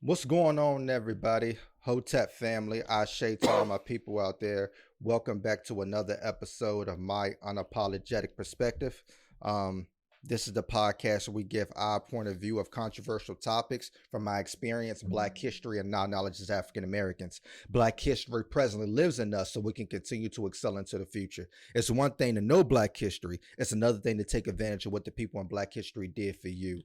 What's going on, everybody? Hotep family, Ashe to all my people out there. Welcome back to another episode of My Unapologetic Perspective. Um, this is the podcast where we give our point of view of controversial topics from my experience, Black history, and knowledge as African Americans. Black history presently lives in us so we can continue to excel into the future. It's one thing to know Black history, it's another thing to take advantage of what the people in Black history did for you.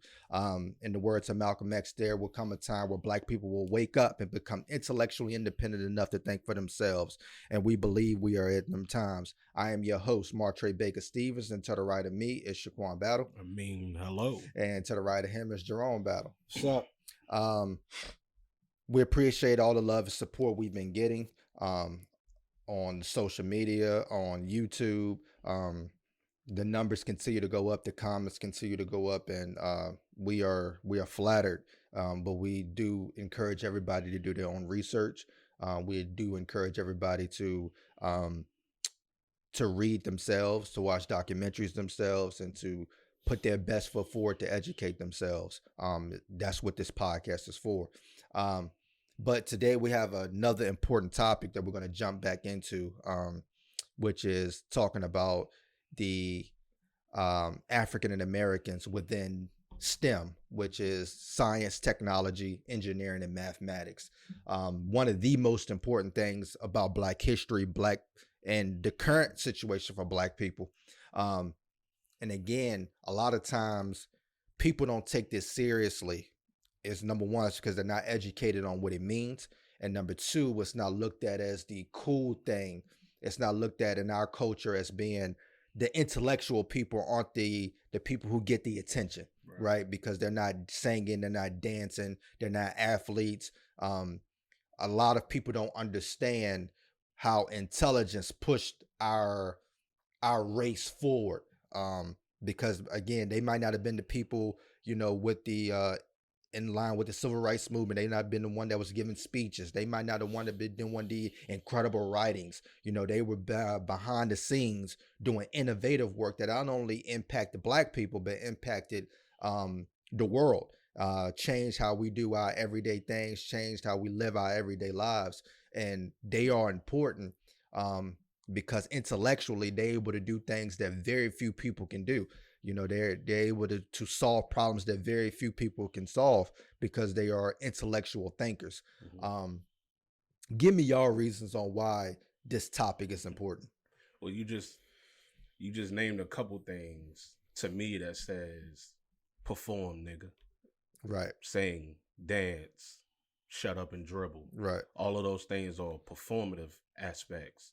In the words of Malcolm X, there will come a time where Black people will wake up and become intellectually independent enough to think for themselves. And we believe we are at them times. I am your host, Martre Baker Stevens, and to the right of me is Shaquan Battle. Hello. And to the right of him is Jerome Battle. What's up? We appreciate all the love and support we've been getting on social media, on YouTube. The numbers continue to go up, the comments continue to go up, and we are flattered. But we do encourage everybody to do their own research. We do encourage everybody to read themselves, to watch documentaries themselves, and to put their best foot forward to educate themselves. That's what this podcast is for. But today we have another important topic that we're going to jump back into, which is talking about the African Americans within STEM, which is science, technology, engineering, and mathematics. One of the most important things about Black history, and the current situation for Black people. And again, a lot of times people don't take this seriously. It's number one, it's because they're not educated on what it means. And number two, it's not looked at as the cool thing. It's not looked at in our culture as being the intellectual people aren't the people who get the attention, right? Because they're not singing, they're not dancing, they're not athletes. A lot of people don't understand how intelligence pushed our race forward. Because again, they might not have been the people, with the in line with the civil rights movement. They not been the one that was giving speeches. They might not have been the one the incredible writings. They were behind the scenes doing innovative work that not only impacted Black people but impacted the world. Changed how we do our everyday things, changed how we live our everyday lives, and they are important. Because intellectually they're able to do things that very few people can do. They're able to solve problems that very few people can solve because they are intellectual thinkers. Mm-hmm. Give me y'all reasons on why this topic is important. Well, you just named a couple things to me that says perform, nigga. Right. Sing, dance, shut up and dribble. Right. All of those things are performative aspects.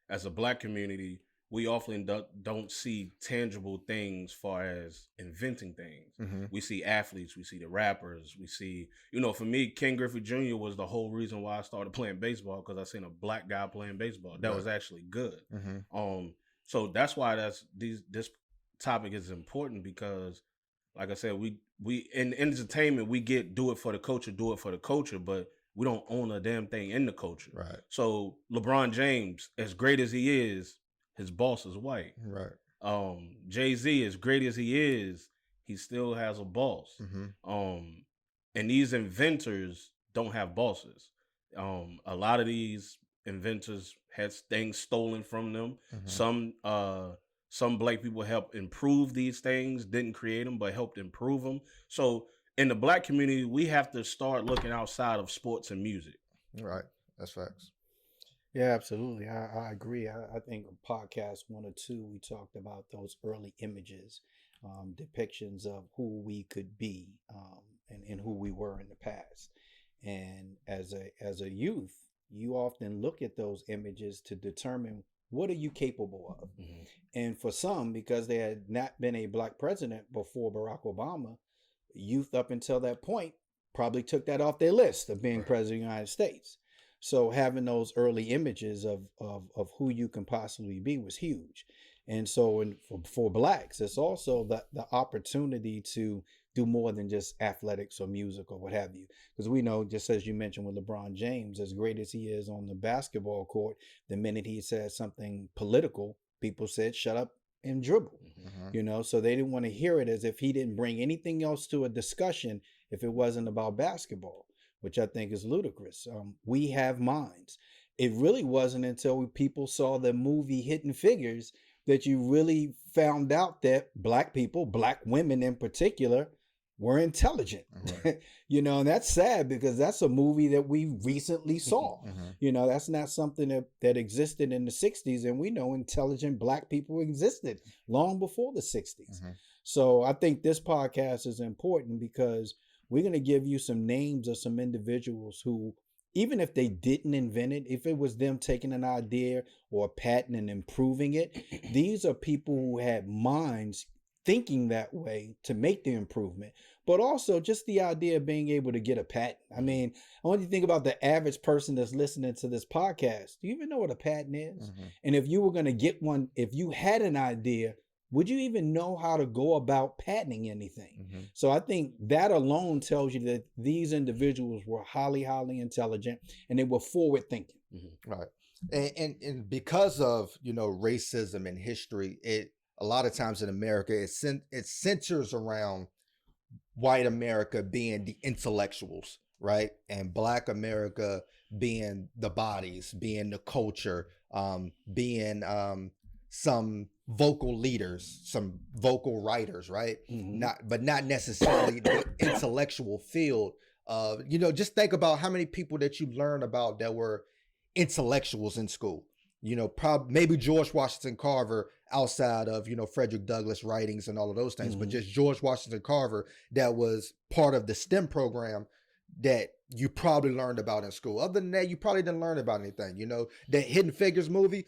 As a Black community, we often don't see tangible things far as inventing things. Mm-hmm. We see athletes, we see the rappers, we see, for me, Ken Griffey Jr. was the whole reason why I started playing baseball, because I seen a Black guy playing baseball. That was actually good. Mm-hmm. So that's why this topic is important, because like I said, we in entertainment, we do it for the culture, but we don't own a damn thing in the culture. Right. So LeBron James, as great as he is, his boss is white. Right. Jay-Z, as great as he is, he still has a boss. Mm-hmm. And these inventors don't have bosses. A lot of these inventors had things stolen from them. Mm-hmm. Some Black people helped improve these things, didn't create them, but helped improve them. So in the Black community, we have to start looking outside of sports and music. Right. That's facts. Yeah, absolutely. I agree. I think in podcast 1 or 2, we talked about those early images, depictions of who we could be, and who we were in the past. And as a youth, you often look at those images to determine what are you capable of. Mm-hmm. And for some, because there had not been a Black president before Barack Obama, youth up until that point probably took that off their list of being president of the United States. So having those early images of who you can possibly be was huge. And so for Blacks, it's also the opportunity to do more than just athletics or music or what have you. Because we know, just as you mentioned with LeBron James, as great as he is on the basketball court, the minute he said something political, people said, shut up and dribble. Mm-hmm. So they didn't want to hear it, as if he didn't bring anything else to a discussion if it wasn't about basketball, which I think is ludicrous. We have minds. It really wasn't until people saw the movie Hidden Figures that you really found out that black people, black women in particular, were intelligent. You know, and that's sad because that's a movie that we recently saw. You know, that's not something that existed in the 60s, and we know intelligent black people existed long before the 60s. So I think this podcast is important because we're going to give you some names of some individuals who, even if they didn't invent it, if it was them taking an idea or a patent and improving it, these are people who had minds thinking that way to make the improvement, but also just the idea of being able to get a patent. I mean, I want you to think about the average person that's listening to this podcast. Do you even know what a patent is? And if you were going to get one, if you had an idea, would you even know how to go about patenting anything? So I think that alone tells you that these individuals were highly, highly intelligent and they were forward thinking. Right. And because of, you know, racism and history, a lot of times in America, it centers around white America being the intellectuals, right? And black America being the bodies, being the culture, being some vocal leaders, some vocal writers, right? But not necessarily the intellectual field of, you know, just think about how many people that you learn about that were intellectuals in school. You know, maybe George Washington Carver outside of, you know, Frederick Douglass writings and all of those things, but just George Washington Carver that was part of the STEM program that you probably learned about in school. Other than that, you probably didn't learn about anything. You know, the Hidden Figures movie,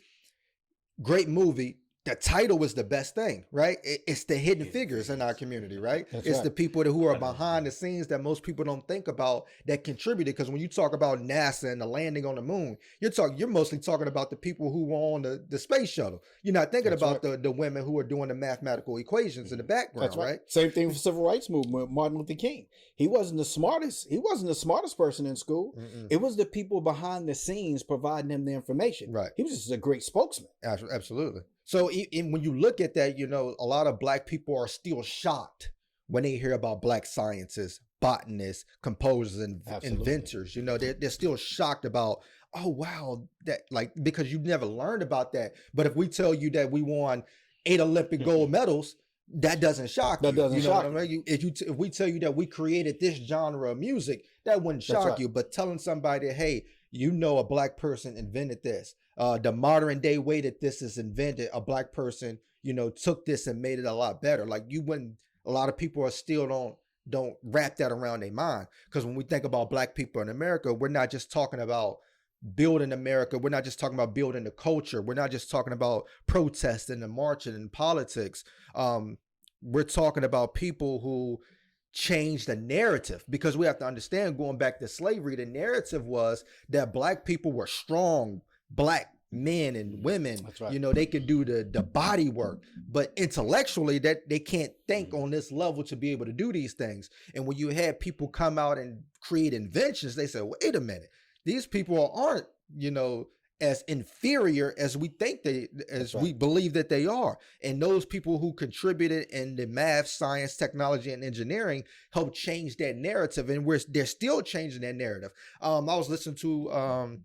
great movie. The title was the best thing, right? It's the hidden figures in our community, right? It's the people who are behind the scenes that most people don't think about that contributed. Because when you talk about NASA and the landing on the moon, you're mostly talking about the people who were on the space shuttle. You're not thinking about the women who are doing the mathematical equations in the background, right? Same thing for civil rights movement. Martin Luther King. He wasn't the smartest person in school. It was the people behind the scenes providing him the information. Right. He was just a great spokesman. Absolutely. So when you look at that, you know, a lot of black people are still shocked when they hear about black scientists, botanists, composers, and inventors. You know, they're still shocked about, oh, wow, that, like, because you've never learned about that. But if we tell you that we won 8 Olympic gold medals, that doesn't shock you. That doesn't shock you. If we tell you that we created this genre of music, that wouldn't shock you. But telling somebody, hey, you know, a black person invented this. The modern day way that this is invented, a black person, you know, took this and made it a lot better. Like a lot of people are still don't wrap that around their mind. Because when we think about black people in America, we're not just talking about building America. We're not just talking about building the culture. We're not just talking about protesting and marching and politics. We're talking about people who change the narrative, because we have to understand, going back to slavery, the narrative was that black people were strong, black men and women. That's right. You know, they could do the body work, but intellectually that they can't think on this level to be able to do these things. And when you had people come out and create inventions, they said, wait a minute, these people aren't, you know, as inferior as we think we believe that they are. And those people who contributed in the math, science, technology, and engineering helped change that narrative. And they're still changing that narrative. I was listening to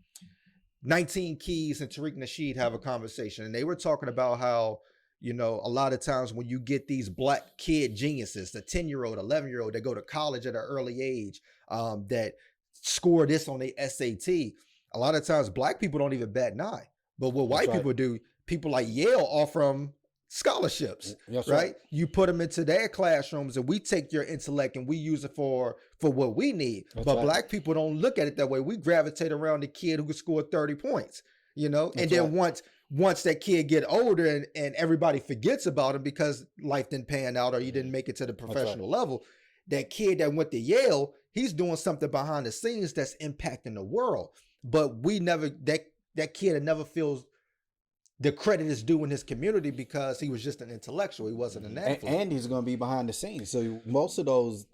19 Keys and Tariq Nasheed have a conversation, and they were talking about how, you know, a lot of times when you get these black kid geniuses, the 10-year-old, 11-year-old, that go to college at an early age, that score this on the SAT, a lot of times black people don't even bat an eye. But what white people do, people like Yale offer them scholarships, right? You put them into their classrooms and we take your intellect and we use it for what we need. Black people don't look at it that way. We gravitate around the kid who can score 30 points, you know? And then once that kid get older and everybody forgets about him because life didn't pan out or you didn't make it to the professional level, that kid that went to Yale, he's doing something behind the scenes that's impacting the world. But that kid never feels the credit is due in his community because he was just an intellectual. He wasn't an athlete. And he's going to be behind the scenes. So most of those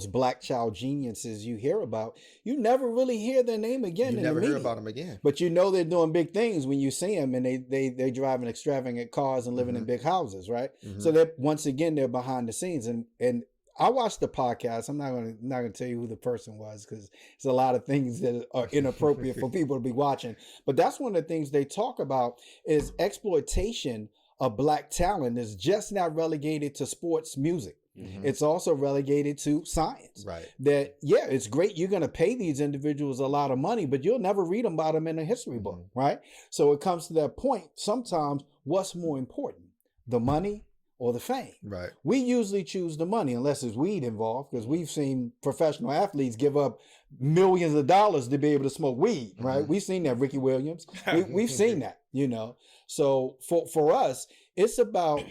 black child geniuses you hear about, you never really hear their name again. You never hear about them again. But you know they're doing big things when you see them, and they driving extravagant cars and living in big houses, right? So that once again they're behind the scenes, and I watched the podcast. I'm not gonna tell you who the person was because there's a lot of things that are inappropriate for people to be watching. But that's one of the things they talk about is exploitation of Black talent is just not relegated to sports music. It's also relegated to science. Right. That, yeah, it's great. You're going to pay these individuals a lot of money, but you'll never read about them in a history book, right? So it comes to that point. Sometimes what's more important, the money or the fame? Right. We usually choose the money unless there's weed involved, because we've seen professional athletes give up millions of dollars to be able to smoke weed, right? We've seen that, Ricky Williams. We've seen that, you know. So for us, it's about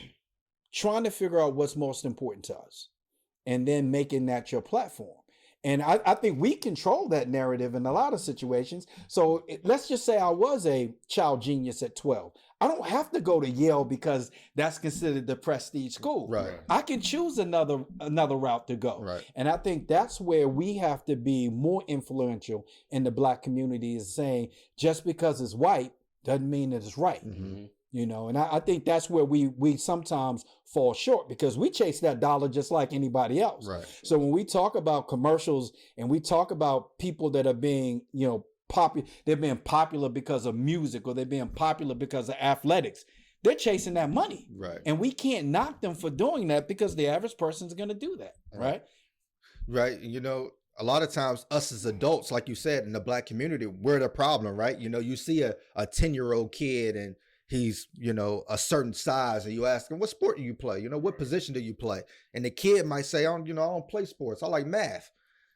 trying to figure out what's most important to us and then making that your platform. And I think we control that narrative in a lot of situations. So let's just say I was a child genius at 12. I don't have to go to Yale because that's considered the prestige school. Right. I can choose another route to go. Right. And I think that's where we have to be more influential in the Black community, is saying just because it's white doesn't mean that it's right. You know, and I think that's where we sometimes fall short, because we chase that dollar just like anybody else. Right. So when we talk about commercials and we talk about people that are being, you know, popular, they're being popular because of music, or they're being popular because of athletics, they're chasing that money. Right. And we can't knock them for doing that, because the average person's going to do that. Right. Right. You know, a lot of times us as adults, like you said, in the Black community, we're the problem, right? You know, you see a 10-year-old kid and he's, you know, a certain size, and you ask him, what sport do you play? You know, what position do you play? And the kid might say, I don't play sports. I like math.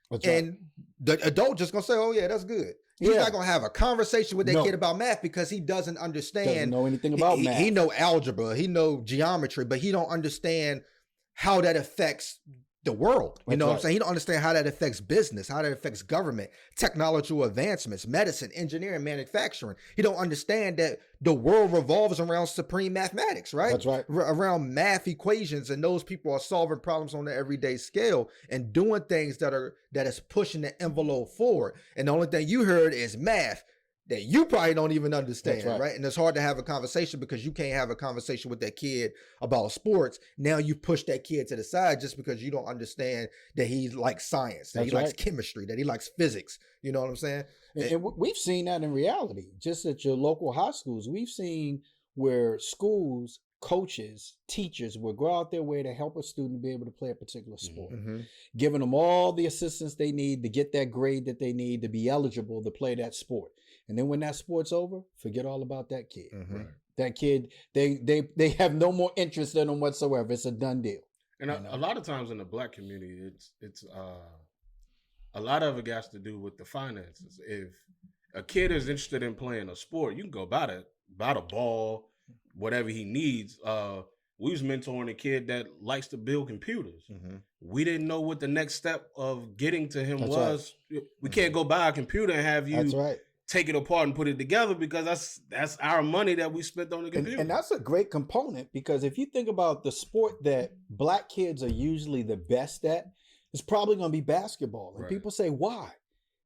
That's and the adult just gonna say, oh yeah, that's good. He's not gonna have a conversation with that kid about math, because he doesn't understand. Doesn't know anything about math. He know algebra, he know geometry, but he don't understand how that affects the world. You know what I'm saying? He don't understand how that affects business, how that affects government, technological advancements, medicine, engineering, manufacturing. He don't understand that the world revolves around supreme mathematics, right? That's right. Around math equations, and those people are solving problems on the everyday scale and doing things that is pushing the envelope forward. And the only thing you heard is math that you probably don't even understand, right? And it's hard to have a conversation because you can't have a conversation with that kid about sports. Now you push that kid to the side just because you don't understand that he likes science, that he likes chemistry, that he likes physics. You know what I'm saying? And we've seen that in reality, just at your local high schools. We've seen where schools, coaches, teachers will go out their way to help a student be able to play a particular sport, giving them all the assistance they need to get that grade that they need to be eligible to play that sport. And then when that sport's over, forget all about that kid. That kid, they have no more interest in them whatsoever. It's a done deal. And a lot of times in the Black community, it's a lot of it has to do with the finances. If a kid is interested in playing a sport, you can go buy the ball, whatever he needs. We was mentoring a kid that likes to build computers. We didn't know what the next step of getting to him was. Right. We can't go buy a computer and have you take it apart and put it together, because that's our money that we spent on the computer. And that's a great component, because if you think about the sport that Black kids are usually the best at, it's probably going to be basketball. And people say, why?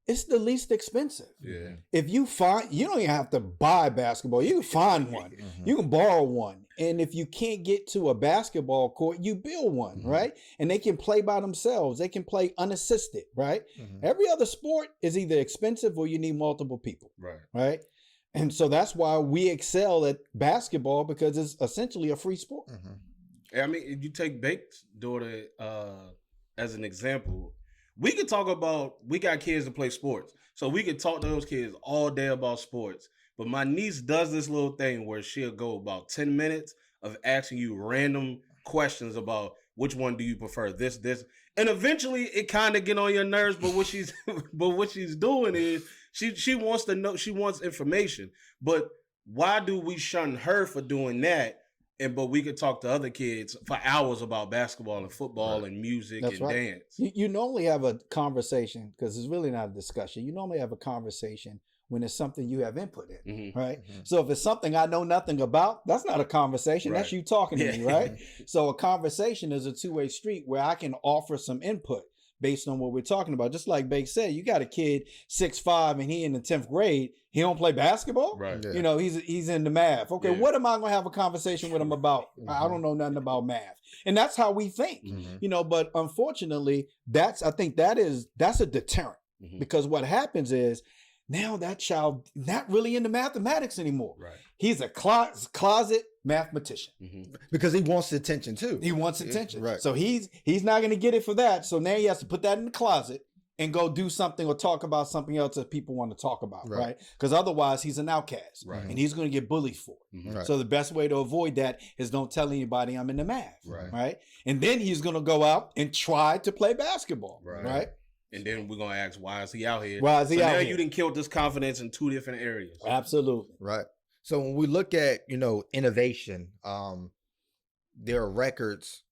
It's the least expensive. Yeah. If you you don't even have to buy basketball. You can find one. You can borrow one. And if you can't get to a basketball court, you build one, right? And they can play by themselves. They can play unassisted, right? Every other sport is either expensive or you need multiple people, right? And so that's why we excel at basketball, because it's essentially a free sport. I mean, if you take Bake's daughter as an example, we could talk about, we got kids that play sports, so we could talk to those kids all day about sports. But my niece does this little thing where she'll go about 10 minutes of asking you random questions about which one do you prefer, this, and eventually it kind of get on your nerves. But what she's doing is she wants to know, she wants information. But why do we shun her for doing that? But we could talk to other kids for hours about basketball and football and music and dance. You normally have a conversation, because it's really not a discussion. You normally have a conversation when it's something you have input in, right? So if it's something I know nothing about, that's not a conversation. That's you talking to me, right? So a conversation is a two-way street where I can offer some input. based on what we're talking about. Just like Bake said, you got a kid 6'5" and he in the 10th grade. He don't play basketball. Right. Yeah. You know, he's into math. Okay, Yeah. what am I going to have a conversation with him about? I don't know nothing about math. And that's how we think. You know, but unfortunately, that's a deterrent. Because what happens is now that child not really into mathematics anymore. Right. He's a closet mathematician. Because he wants attention too. He wants attention. Right. So he's not going to get it for that. So now he has to put that in the closet and go do something or talk about something else that people want to talk about, right? Because otherwise he's an outcast, right? And he's going to get bullied for it. Right. So the best way to avoid that is don't tell anybody I'm into math, Right. right? And then he's going to go out and try to play basketball, right? And then we're gonna ask, why is he out here? Why is he out now here? You didn't kill this confidence in two different areas. Absolutely. Right. So when we look at, innovation, there are records,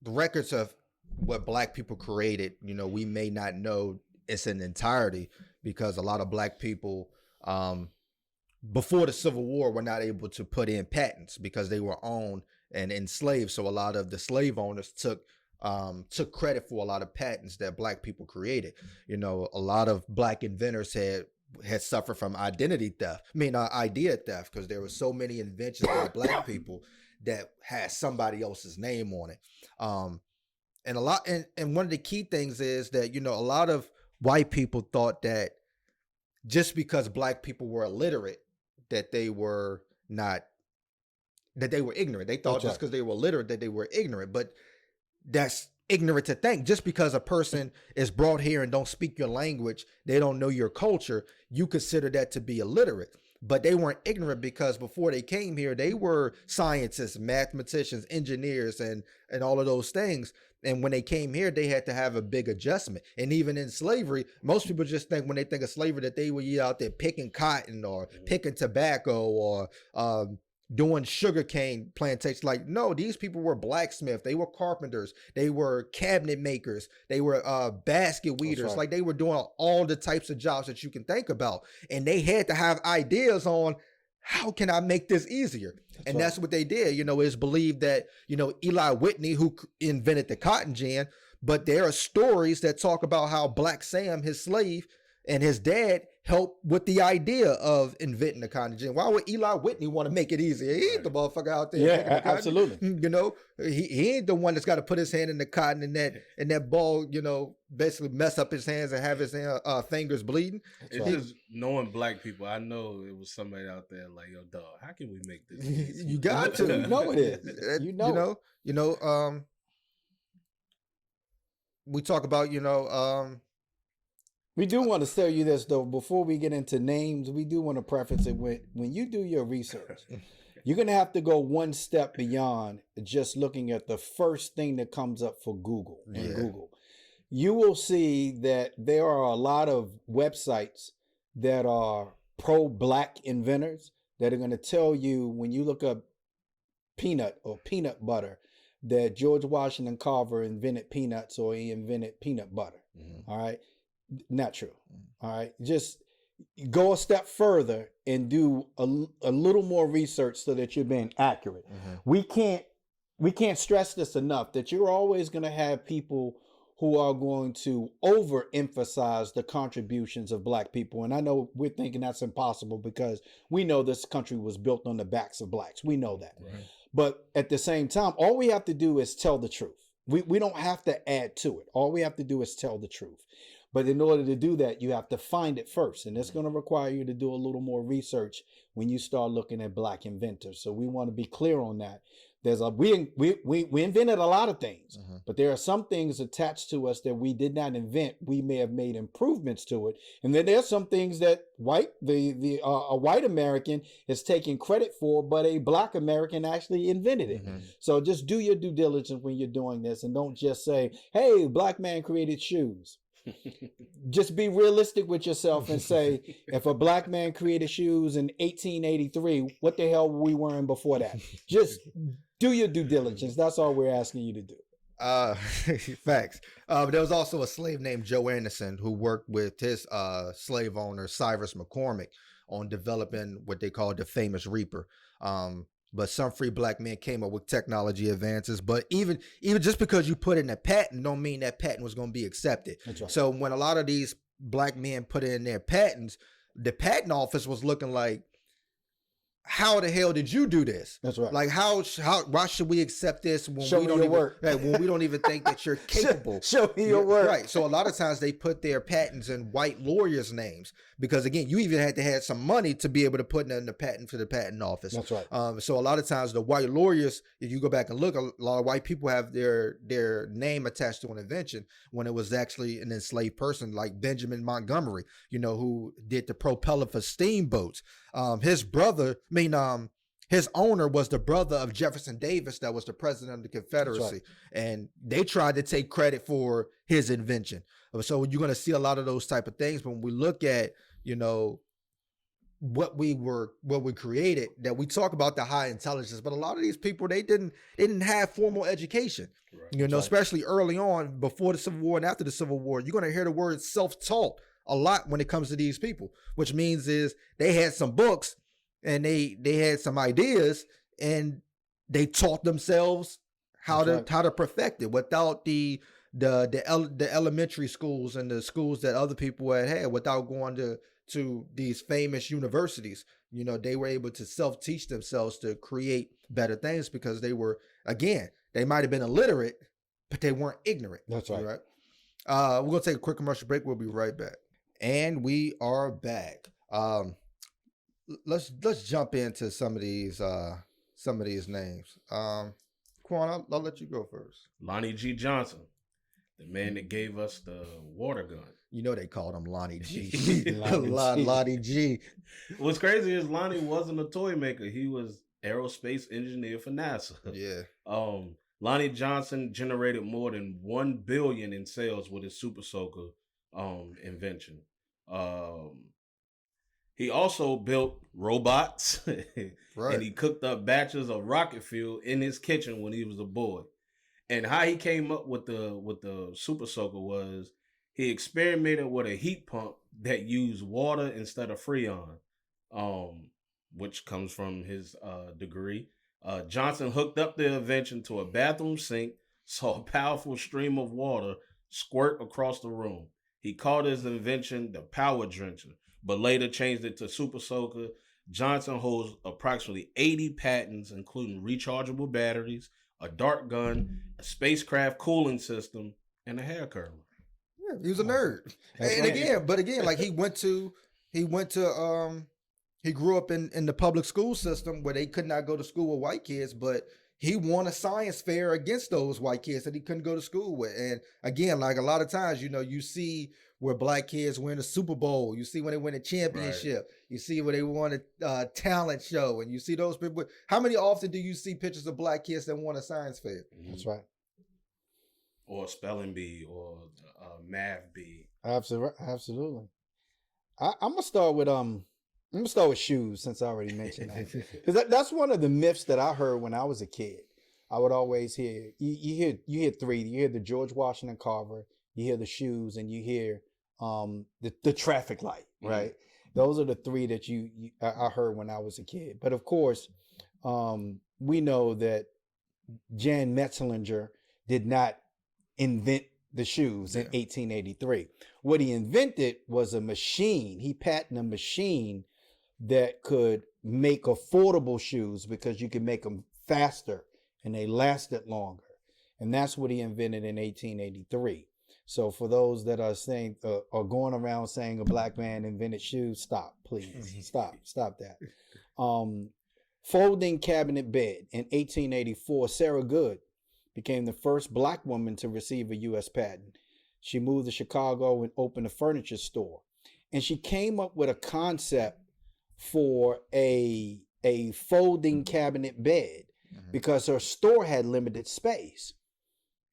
the records of what Black people created, we may not know it's in entirety because a lot of Black people, before the Civil War, were not able to put in patents because they were owned and enslaved. So a lot of the slave owners took credit for a lot of patents that Black people created. A lot of Black inventors had suffered from identity theft. Idea theft, because there were so many inventions by Black people that had somebody else's name on it. And one of the key things is that, a lot of white people thought that just because Black people were illiterate, that they were ignorant. They thought just because they were literate that they were ignorant, but that's ignorant to think. Just because a person is brought here and don't speak your language, they don't know your culture, you consider that to be illiterate. But they weren't ignorant because before they came here, they were scientists, mathematicians, engineers, and all of those things. And when they came here, they had to have a big adjustment. And even in slavery, most people just think when they think of slavery that they were out there picking cotton or picking tobacco or doing sugarcane plantations. Like, no, these people were blacksmiths. They were carpenters. They were cabinet makers. They were basket weavers. Like, they were doing all the types of jobs that you can think about. And they had to have ideas on, how can I make this easier? That's what they did. It's believed that, Eli Whitney, who invented the cotton gin, but there are stories that talk about how Black Sam, his slave, and his dad helped with the idea of inventing the cotton gin. Why would Eli Whitney want to make it easier? He ain't the motherfucker out there. Yeah, absolutely. He ain't the one that's got to put his hand in the cotton and that ball, basically mess up his hands and have his fingers bleeding. It's just knowing Black people. I know it was somebody out there like, yo, dog, how can we make this easy? You got to. You know it is. We talk about, we do want to tell you this, though, before we get into names. We do want to preface it with, when you do your research, you're going to have to go one step beyond just looking at the first thing that comes up for Google. In Google, you will see that there are a lot of websites that are pro-Black inventors that are going to tell you, when you look up peanut or peanut butter, that George Washington Carver invented peanuts or he invented peanut butter. All right. Not true. All right. Just go a step further and do a little more research so that you're being accurate. We can't stress this enough, that you're always going to have people who are going to overemphasize the contributions of Black people. And I know we're thinking that's impossible because we know this country was built on the backs of Blacks. We know that. Right. But at the same time, all we have to do is tell the truth. We don't have to add to it. All we have to do is tell the truth. But in order to do that, you have to find it first. And it's going to require you to do a little more research when you start looking at Black inventors. So we want to be clear on that. We invented a lot of things, but there are some things attached to us that we did not invent. We may have made improvements to it. And then there's some things that a white American is taking credit for, but a Black American actually invented it. So just do your due diligence when you're doing this, and don't just say, hey, Black man created shoes. Just be realistic with yourself and say, if a Black man created shoes in 1883, what the hell were we wearing before that? Just do your due diligence. That's all we're asking you to do. Facts. There was also a slave named Joe Anderson who worked with his slave owner, Cyrus McCormick, on developing what they call the famous Reaper. but some free black men came up with technology advances. But even just because you put in a patent don't mean that patent was going to be accepted. That's right. So when a lot of these black men put in their patents, the patent office was looking like, how the hell did you do this? That's right. Like why should we accept this when Show we me don't your even work. when we don't even think that you're capable? Show me your work. Right. So a lot of times they put their patents in white lawyers' names because again, you even had to have some money to be able to put in the patent for the patent office. That's right. So a lot of times the white lawyers, if you go back and look, a lot of white people have their name attached to an invention when it was actually an enslaved person like Benjamin Montgomery, who did the propeller for steamboats. His owner was the brother of Jefferson Davis, that was the president of the Confederacy. Right. And they tried to take credit for his invention. So you're going to see a lot of those type of things. But when we look at, what we created, that we talk about the high intelligence, but a lot of these people, they didn't have formal education, right. Especially early on, before the Civil War and after the Civil War, you're going to hear the word self-taught a lot when it comes to these people, which means is they had some books, and they had some ideas, and they taught themselves how to perfect it without the elementary schools and the schools that other people had without going to these famous universities. They were able to self-teach themselves to create better things because they were, again, they might have been illiterate, but they weren't ignorant. That's right. Right? We're going to take a quick commercial break. We'll be right back. And we are back. Let's jump into some of these names. Quan, I'll let you go first. Lonnie G. Johnson, the man that gave us the water gun. They called him Lonnie G. Lonnie G. What's crazy is Lonnie wasn't a toy maker. He was aerospace engineer for NASA. Yeah. Lonnie Johnson generated more than $1 billion in sales with his Super Soaker invention. He also built robots, right. And he cooked up batches of rocket fuel in his kitchen when he was a boy. And how he came up with the Super Soaker was he experimented with a heat pump that used water instead of Freon, which comes from his degree. Johnson hooked up the invention to a bathroom sink, saw a powerful stream of water squirt across the room. He called his invention the Power Drencher, but later changed it to Super Soaker. Johnson holds approximately 80 patents, including rechargeable batteries, a dart gun, a spacecraft cooling system, and a hair curler. Yeah, he was a nerd. Again, like he grew up in the public school system where they could not go to school with white kids, but he won a science fair against those white kids that he couldn't go to school with. And again, like a lot of times, you see where black kids win a Super Bowl. You see when they win a championship. Right. You see where they won a talent show. And you see those people. How many often do you see pictures of black kids that won a science fair? That's right. Or a spelling bee or a math bee. Absolutely. I'm gonna start with shoes, since I already mentioned that. Because that's one of the myths that I heard when I was a kid. I would always hear you hear three. You hear the George Washington Carver, you hear the shoes, and you hear the traffic light. Right. Mm-hmm. Those are the three that I heard when I was a kid. But of course, we know that Jan Metzlinger did not invent the shoes in 1883. What he invented was a machine. He patented a machine that could make affordable shoes because you could make them faster and they lasted longer. And that's what he invented in 1883. So for those that are saying are going around saying a black man invented shoes, stop, please. Stop that. Folding cabinet bed. In 1884, Sarah Good became the first black woman to receive a U.S. patent. She moved to Chicago and opened a furniture store. And she came up with a concept for a folding cabinet bed because her store had limited space.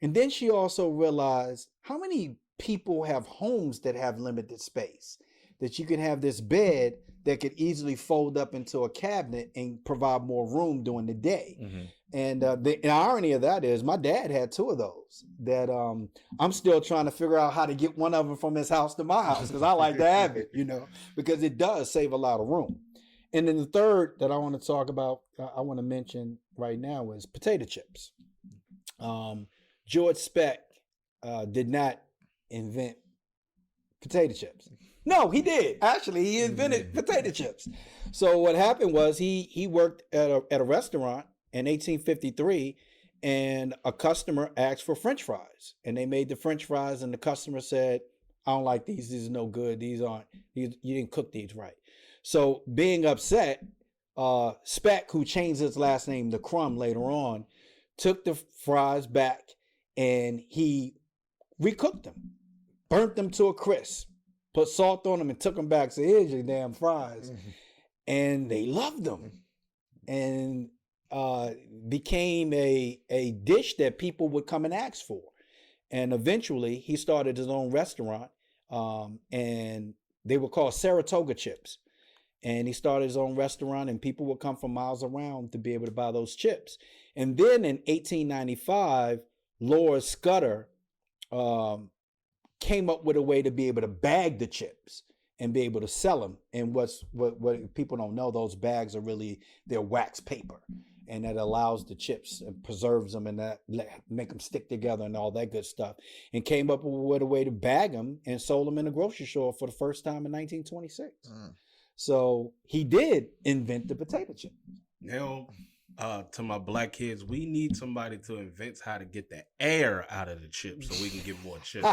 And then she also realized how many people have homes that have limited space, that you can have this bed that could easily fold up into a cabinet and provide more room during the day. Mm-hmm. And the irony of that is my dad had two of those that I'm still trying to figure out how to get one of them from his house to my house because I like to have it, because it does save a lot of room. And then the third that I want to talk about, I want to mention right now is potato chips. George Speck did not invent potato chips. No, he did. Actually, he invented potato chips. So what happened was he worked at a restaurant in 1853, and a customer asked for French fries, and they made the French fries, and the customer said, "I don't like these. These are no good. You didn't cook these right." So being upset, Speck, who changed his last name to Crumb later on, took the fries back and he recooked them, burnt them to a crisp, put salt on them, and took them back. So here's your damn fries. And they loved them. And became a dish that people would come and ask for. And eventually he started his own restaurant, and they were called Saratoga chips. And he started his own restaurant, and people would come from miles around to be able to buy those chips. And then in 1895, Lord Scudder came up with a way to be able to bag the chips and be able to sell them. And what people don't know, those bags are really, they're wax paper. And that allows the chips and preserves them and that make them stick together and all that good stuff. And came up with a way to bag them and sold them in a grocery store for the first time in 1926. So he did invent the potato chip. Now, to my black kids, we need somebody to invent how to get the air out of the chips so we can get more chips.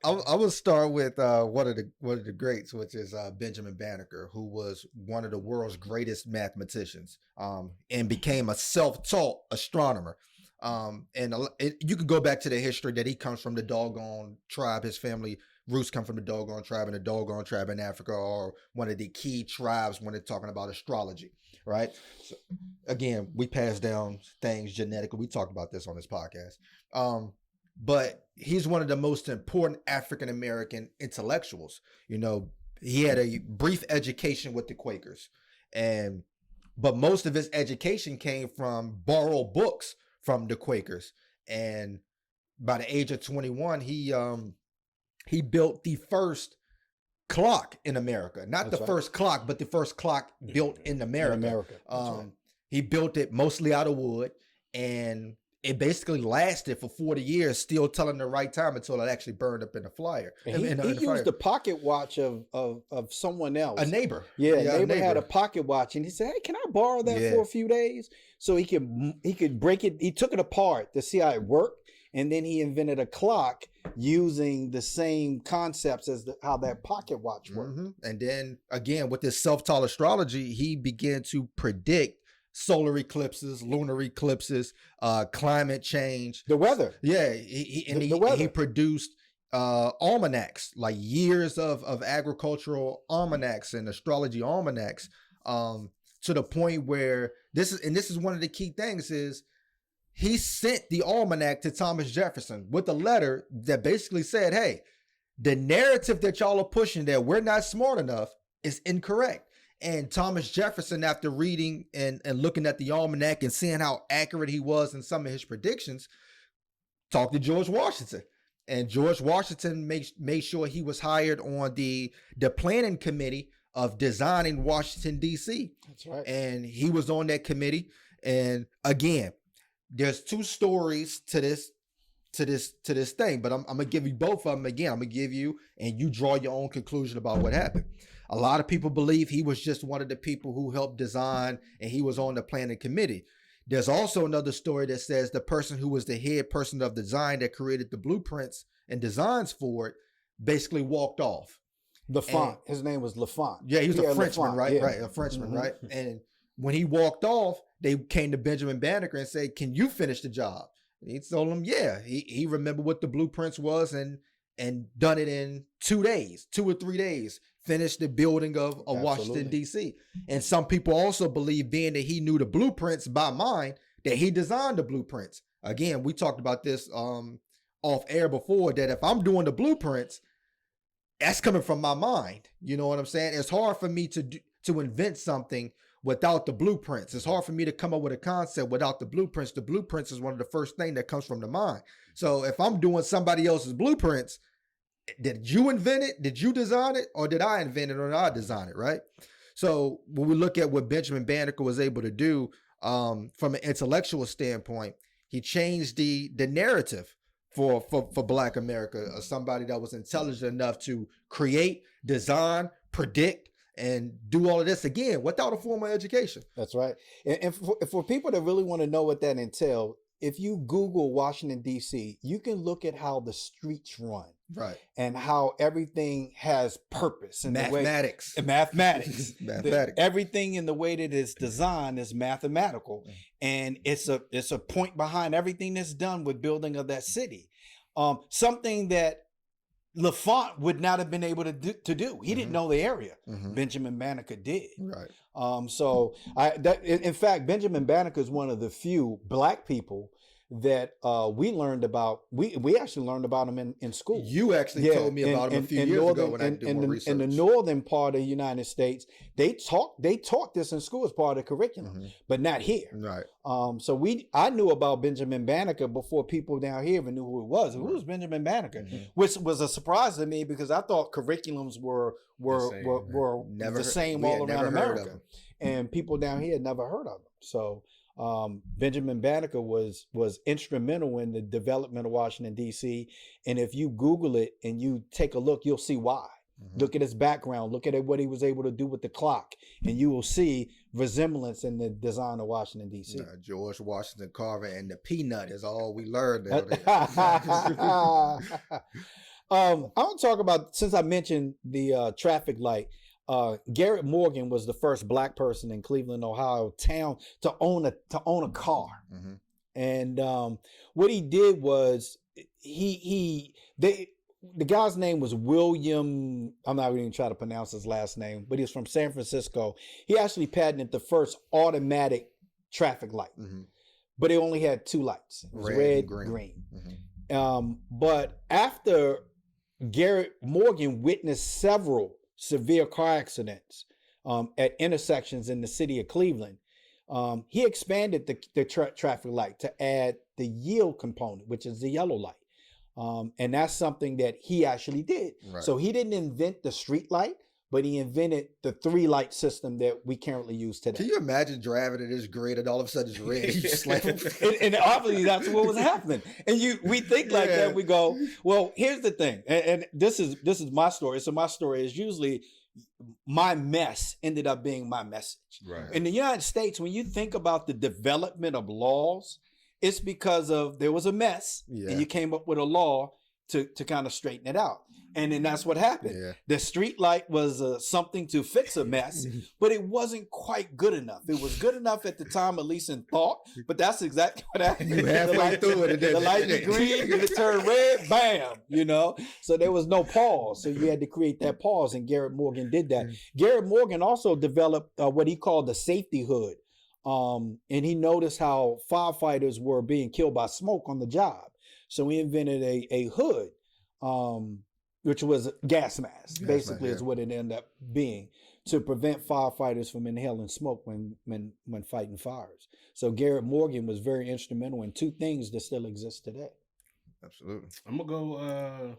I will start with one of the greats, which is Benjamin Banneker, who was one of the world's greatest mathematicians, and became a self-taught astronomer. You could go back to the history that he comes from the Dogon tribe. His family roots come from the Dogon tribe, and the Dogon tribe in Africa are one of the key tribes when they're talking about astrology, right? So, again, we pass down things genetically. We talked about this on this podcast. But he's one of the most important African-American intellectuals. You know, he had a brief education with the Quakers, but most of his education came from borrowed books from the Quakers. And by the age of 21, he built the first clock in America. Not the first clock, but the first clock built in America. He built it mostly out of wood, and it basically lasted for 40 years, still telling the right time until it actually burned up in the fire. He used the pocket watch of someone else. A neighbor. Yeah, a neighbor had a pocket watch, and he said, "Hey, can I borrow that for a few days?" So he could break it. He took it apart to see how it worked, and then he invented a clock using the same concepts as how that pocket watch worked. And then again, with this self-taught astrology, he began to predict solar eclipses, lunar eclipses, climate change, the weather. Yeah, he produced almanacs, like years of agricultural almanacs and astrology almanacs, to the point where this is one of the key things is he sent the almanac to Thomas Jefferson with a letter that basically said, "Hey, the narrative that y'all are pushing that we're not smart enough is incorrect." And Thomas Jefferson, after reading and looking at the almanac and seeing how accurate he was in some of his predictions, talked to George Washington. And George Washington made sure he was hired on the planning committee of designing Washington, D.C. That's right. And he was on that committee. And again, there's two stories to this thing, but I'm gonna give you both of them again. I'm gonna give you, and you draw your own conclusion about what happened. A lot of people believe he was just one of the people who helped design, and he was on the planning committee. There's also another story that says the person who was the head person of design that created the blueprints and designs for it basically walked off. Lafont. His name was Lafont. Yeah, he was a Frenchman, Lafont, right? yeah. Right, a Frenchman, right? And when he walked off, they came to Benjamin Banneker and said, "Can you finish the job?" And he told them, yeah. He remembered what the blueprints was and done it in 2 days, 2 or 3 days, finished the building of Washington, D.C. And some people also believe, being that he knew the blueprints by mind, that he designed the blueprints. Again, we talked about this off air before, that if I'm doing the blueprints, that's coming from my mind. You know what I'm saying? It's hard for me to invent something without the blueprints. It's hard for me to come up with a concept without the blueprints. The blueprints is one of the first things that comes from the mind. So if I'm doing somebody else's blueprints, did you invent it? Did you design it? Or did I invent it or did I design it, right? So when we look at what Benjamin Banneker was able to do from an intellectual standpoint, he changed the narrative for Black America, somebody that was intelligent enough to create, design, predict, and do all of this again without a formal education. That's right. And for people that really want to know what that entails, if you Google Washington, D.C., you can look at how the streets run. Right. And how everything has purpose. And mathematics. Mathematics. Mathematics. Everything in the way that it's designed is mathematical. And it's a point behind everything that's done with building of that city. Something that LaFont would not have been able to do. He didn't know the area. Benjamin Banneker did. Right. In fact, Benjamin Banneker is one of the few Black people that we learned about. We actually learned about him in school. You actually told me about him a few years ago when I did more research. In the northern part of the United States, they taught this in school as part of the curriculum, but not here. Right. I knew about Benjamin Banneker before people down here even knew who it was. Who was Benjamin Banneker? Which was a surprise to me because I thought curriculums were the same all around America, and people down here had never heard of them. So Benjamin Banneker was instrumental in the development of Washington, D.C. And if you Google it and you take a look, you'll see why. Look at his background. Look at what he was able to do with the clock. And you will see resemblance in the design of Washington, D.C. George Washington Carver and the peanut is all we learned. I want to talk about, since I mentioned the traffic light, Garrett Morgan was the first Black person in Cleveland, Ohio town to own a car. And what he did was the guy's name was William. I'm not even trying to pronounce his last name, but he was from San Francisco. He actually patented the first automatic traffic light, but it only had two lights. It was red, green. But after Garrett Morgan witnessed several severe car accidents at intersections in the city of Cleveland, he expanded the traffic light to add the yield component, which is the yellow light. And that's something that he actually did. Right. So he didn't invent the street light, but he invented the 3-light system that we currently use today. Can you imagine driving it is green and all of a sudden it's red? You just like, and obviously that's what was happening. And we think like that. We go, well, here's the thing, and this is my story. So my story is usually my mess ended up being my message. Right. In the United States, when you think about the development of laws, it's because there was a mess, and you came up with a law to kind of straighten it out. And then that's what happened. Yeah. The street light was something to fix a mess, but it wasn't quite good enough. It was good enough at the time, at least in thought, but that's exactly what happened. You halfway through it. The light is green, and it turned red, bam, So there was no pause. So you had to create that pause, and Garrett Morgan did that. Garrett Morgan also developed what he called the safety hood. And he noticed how firefighters were being killed by smoke on the job. So he invented a hood, which was a gas mask, basically is what it ended up being, to prevent firefighters from inhaling smoke when fighting fires. So Garrett Morgan was very instrumental in two things that still exist today. Absolutely. I'm going to go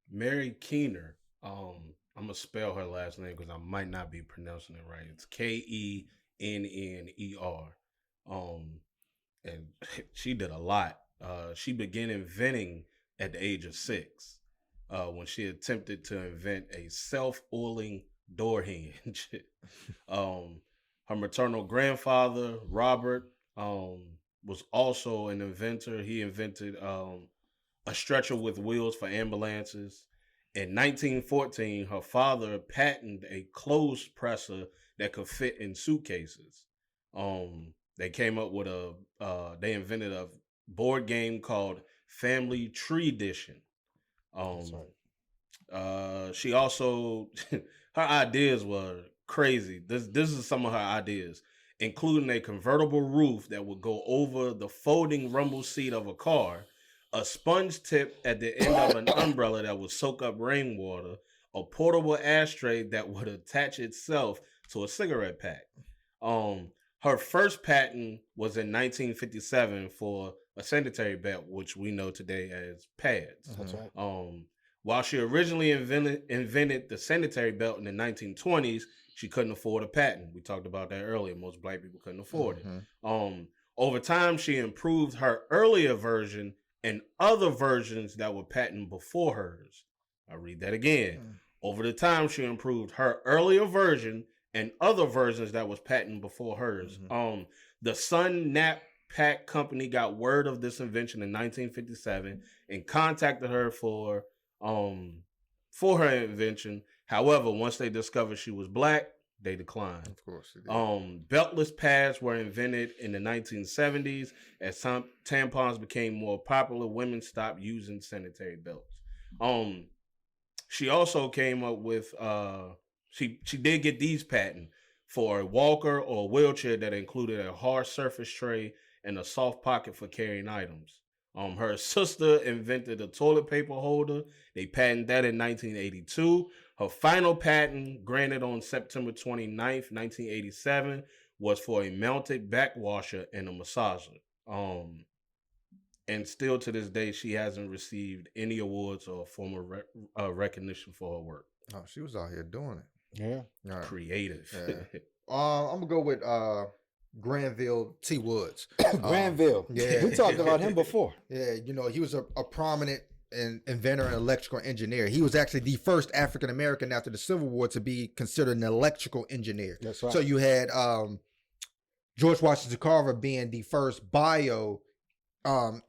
Mary Keener. I'm going to spell her last name because I might not be pronouncing it right. It's Kenner. And she did a lot. She began inventing at the age of 6. When she attempted to invent a self-oiling door hinge. Her maternal grandfather, Robert, was also an inventor. He invented a stretcher with wheels for ambulances. In 1914, her father patented a clothes presser that could fit in suitcases. They came up with they invented a board game called Family Tree-dition. She also, her ideas were crazy. This is some of her ideas, including a convertible roof that would go over the folding rumble seat of a car, a sponge tip at the end of an umbrella that would soak up rainwater, a portable ashtray that would attach itself to a cigarette pack. Her first patent was in 1957 for a sanitary bed, which we know today as pads. That's right. While she originally invented the sanitary belt in the 1920s, she couldn't afford a patent. We talked about that earlier. Most black people couldn't afford it. Over time, she improved her earlier version and other versions that were patented before hers. I'll read that again. Over the time, she improved her earlier version and other versions that was patented before hers. The Sun Nap Pack Company got word of this invention in 1957 and contacted her for her invention. However, once they discovered she was black, they declined. Of course. Beltless pads were invented in the 1970s. As tampons became more popular, women stopped using sanitary belts. She also came up with she did get these patent for a walker or a wheelchair that included a hard surface tray and a soft pocket for carrying items. Her sister invented a toilet paper holder. They patented that in 1982. Her final patent, granted on September 29th, 1987, was for a mounted backwasher and a massager. And still to this day, she hasn't received any awards or formal recognition for her work. Oh, she was out here doing it. Yeah. Right. Creative. Yeah. I'm gonna go with Granville T Woods. Granville. Yeah. We talked about him before. Yeah, he was a prominent inventor and electrical engineer. He was actually the first African American after the Civil War to be considered an electrical engineer. That's right. So you had George Washington Carver being the first bio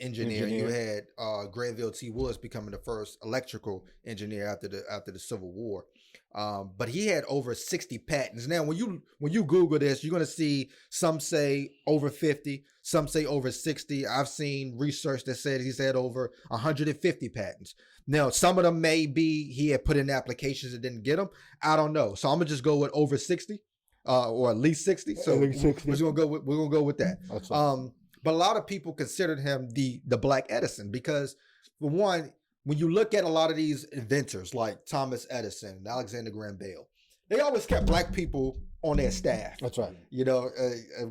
engineer. You had Granville T Woods becoming the first electrical engineer after the Civil War. But he had over 60 patents. Now, when you Google this, you're going to see some say over 50, some say over 60. I've seen research that said he's had over 150 patents. Now, some of them may be he had put in applications and didn't get them. I don't know. So I'm gonna just go with over 60, or at least 60. So at least 60. we're gonna go with that. That's right. But a lot of people considered him the Black Edison because, for one, when you look at a lot of these inventors like Thomas Edison and Alexander Graham Bell, they always kept black people on their staff. That's right.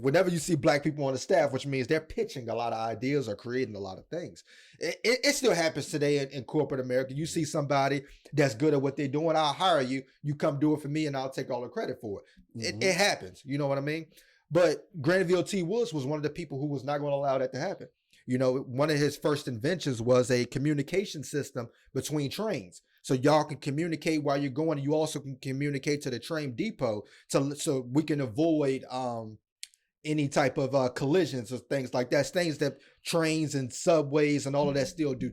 Whenever you see black people on the staff, which means they're pitching a lot of ideas or creating a lot of things. It still happens today in corporate America. You see somebody that's good at what they're doing, I'll hire you. You come do it for me and I'll take all the credit for it. It happens. You know what I mean? But Granville T Woods was one of the people who was not going to allow that to happen. One of his first inventions was a communication system between trains. So y'all can communicate while you're going, and you also can communicate to the train depot so we can avoid any type of collisions or things like that. Things that trains and subways and all of that still do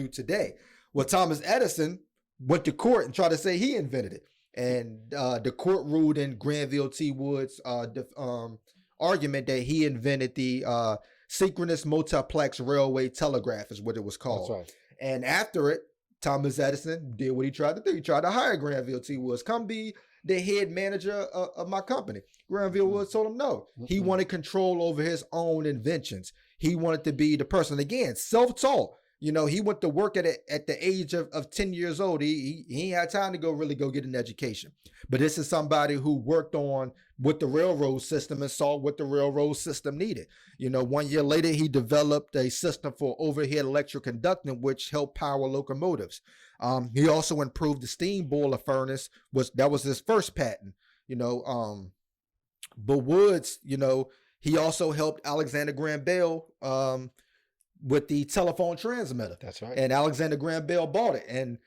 today. Well, Thomas Edison went to court and tried to say he invented it. And the court ruled in Granville T Woods' argument that he invented the synchronous multiplex railway telegraph is what it was called. That's right. And after it, Thomas Edison did what he tried to do. He tried to hire Granville T Woods, come be the head manager of my company. Granville Woods told him no. He wanted control over his own inventions. He wanted to be the person, again, self-taught. He went to work at the age of 10 years old. He ain't had time to go get an education. But this is somebody who worked on with the railroad system and saw what the railroad system needed. 1 year later, he developed a system for overhead electric conducting, which helped power locomotives. He also improved the steam boiler furnace. That was his first patent. But Woods, he also helped Alexander Graham Bell with the telephone transmitter. That's right. And Alexander Graham Bell bought it, and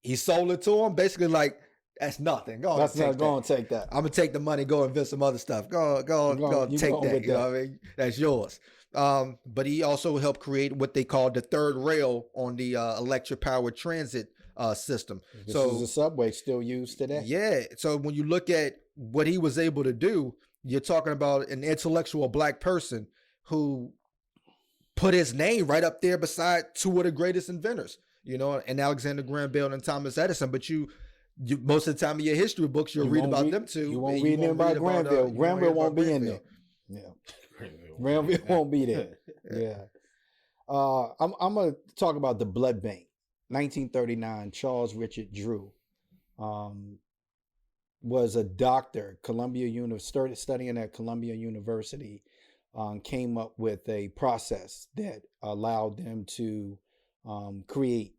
he sold it to him basically like, that's nothing. Go on, take that. I'm gonna take the money, go invest some other stuff. Go take that. You know what I mean? That's yours. But he also helped create what they call the third rail on the electric powered transit system. This is a subway still used today. Yeah. So when you look at what he was able to do, you're talking about an intellectual black person who put his name right up there beside two of the greatest inventors, and Alexander Graham Bell and Thomas Edison. But you most of the time in your history books, you'll read about them too. You won't read about Granville. Granville won't be in there. Yeah. Granville won't be there. Yeah. I'm going to talk about the blood bank. 1939, Charles Richard Drew was a doctor, studying at Columbia University, came up with a process that allowed them to create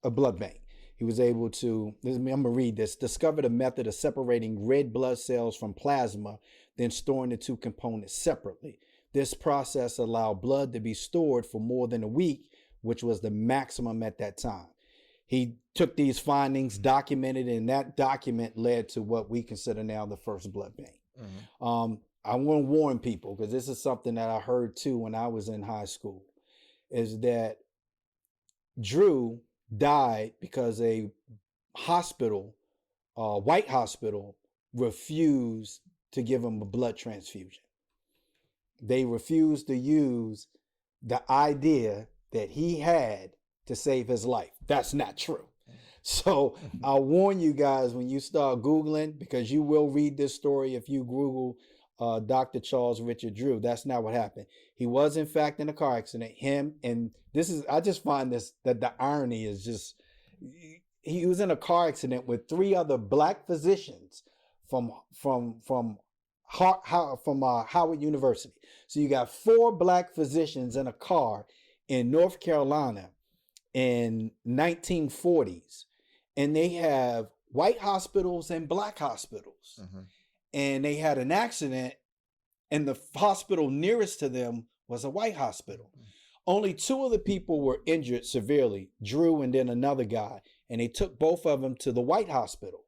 a blood bank. He was able to, I'm going to read this, discovered a method of separating red blood cells from plasma, then storing the two components separately. This process allowed blood to be stored for more than a week, which was the maximum at that time. He took these findings, documented, and that document led to what we consider now the first blood bank. I want to warn people, because this is something that I heard too when I was in high school, is that Drew died because a hospital, white hospital, refused to give him a blood transfusion. They refused to use the idea that he had to save his life. That's not true. So I'll warn you guys when you start Googling, because you will read this story if you Google Dr. Charles Richard Drew. That's not what happened. He was in fact in a car accident. I just find this, that the irony is just, he was in a car accident with 3 other black physicians from Howard University. So you got 4 black physicians in a car in North Carolina in 1940s, and they have white hospitals and black hospitals. And they had an accident, and the hospital nearest to them was a white hospital. Only 2 of the people were injured severely, Drew and then another guy, and they took both of them to the white hospital.